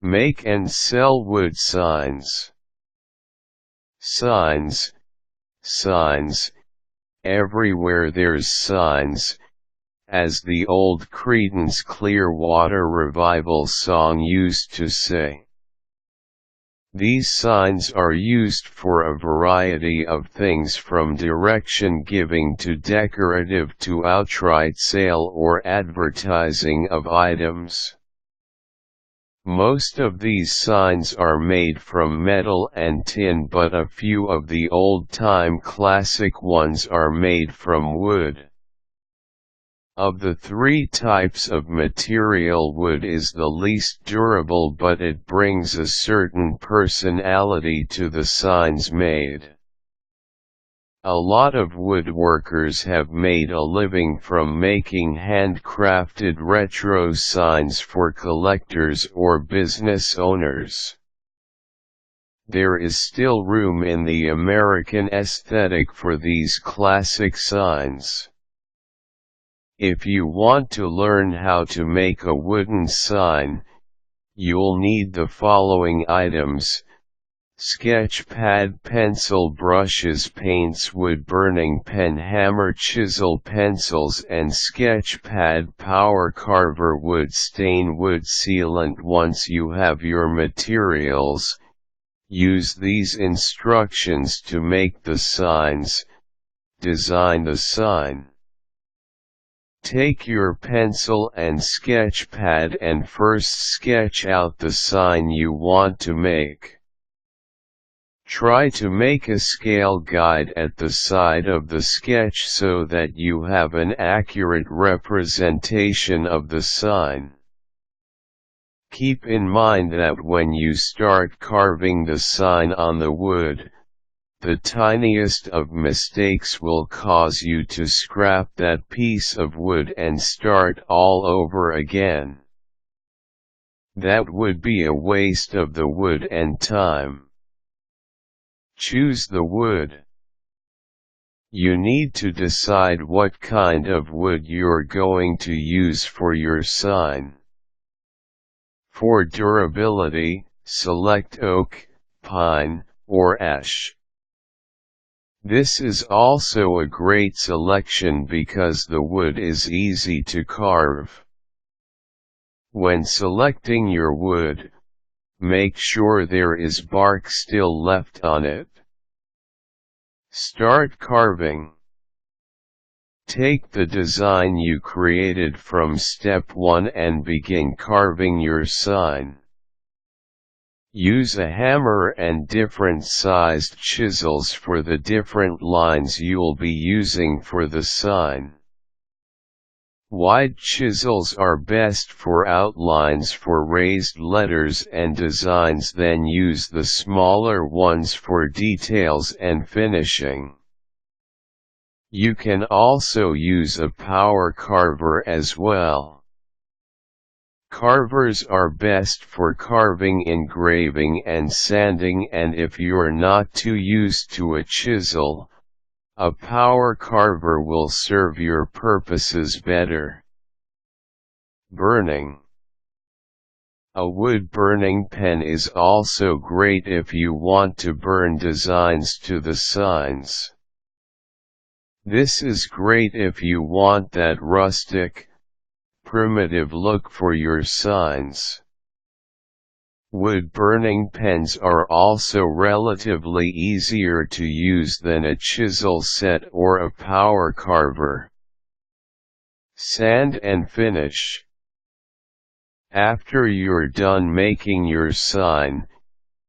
Make and sell wood signs. Signs. Everywhere there's signs, as the old Creedence Clearwater Revival song used to say. These signs are used for a variety of things, from direction giving to decorative to outright sale or advertising of items. Most of these signs are made from metal and tin, but a few of the old-time classic ones are made from wood. Of the three types of material, wood is the least durable, but it brings a certain personality to the signs made. A lot of woodworkers have made a living from making handcrafted retro signs for collectors or business owners. There is still room in the American aesthetic for these classic signs. If you want to learn how to make a wooden sign, you'll need the following items: sketch pad, pencil, brushes, paints, wood burning pen, hammer, chisel, pencils and sketch pad, power carver, wood stain, wood sealant. Once you have your materials, use these instructions to make the signs. Design the sign. Take your pencil and sketch pad and first sketch out the sign you want to make. Try to make a scale guide at the side of the sketch so that you have an accurate representation of the sign. Keep in mind that when you start carving the sign on the wood, the tiniest of mistakes will cause you to scrap that piece of wood and start all over again. That would be a waste of the wood and time. Choose the wood. You need to decide what kind of wood you're going to use for your sign. For durability, select oak, pine, or ash. This is also a great selection because the wood is easy to carve. When selecting your wood, make sure there is bark still left on it. Start carving. Take the design you created from step 1 and begin carving your sign. Use a hammer and different sized chisels for the different lines you'll be using for the sign. Wide chisels are best for outlines for raised letters and designs, then use the smaller ones for details and finishing. You can also use a power carver as well. Carvers are best for carving, engraving and sanding, and if you're not too used to a chisel, a power carver will serve your purposes better. Burning. A wood burning pen is also great if you want to burn designs to the signs. This is great if you want that rustic, primitive look for your signs. Wood burning pens are also relatively easier to use than a chisel set or a power carver. Sand and finish. After you're done making your sign,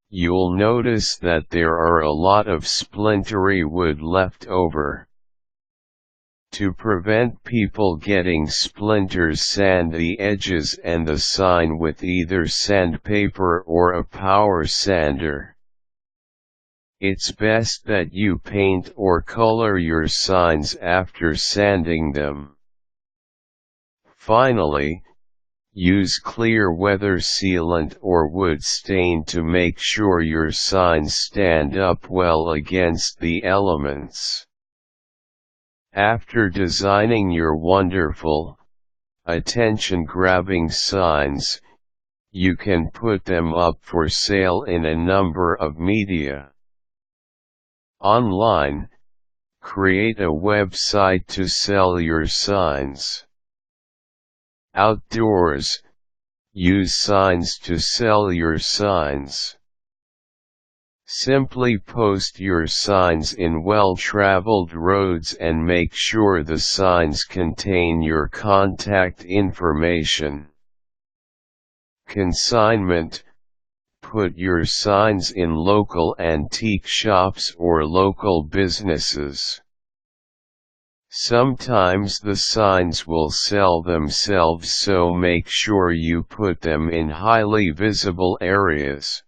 you'll notice that there are a lot of splintery wood left over. To prevent people getting splinters, sand the edges and the sign with either sandpaper or a power sander. It's best that you paint or color your signs after sanding them. Finally, use clear weather sealant or wood stain to make sure your signs stand up well against the elements. After designing your wonderful, attention-grabbing signs, You can put them up for sale in a number of media. Online, create a website to sell your signs. Outdoors, use signs to sell your signs. Simply post your signs in well-traveled roads and make sure the signs contain your contact information. Consignment: put your signs in local antique shops or local businesses. Sometimes the signs will sell themselves, so make sure you put them in highly visible areas.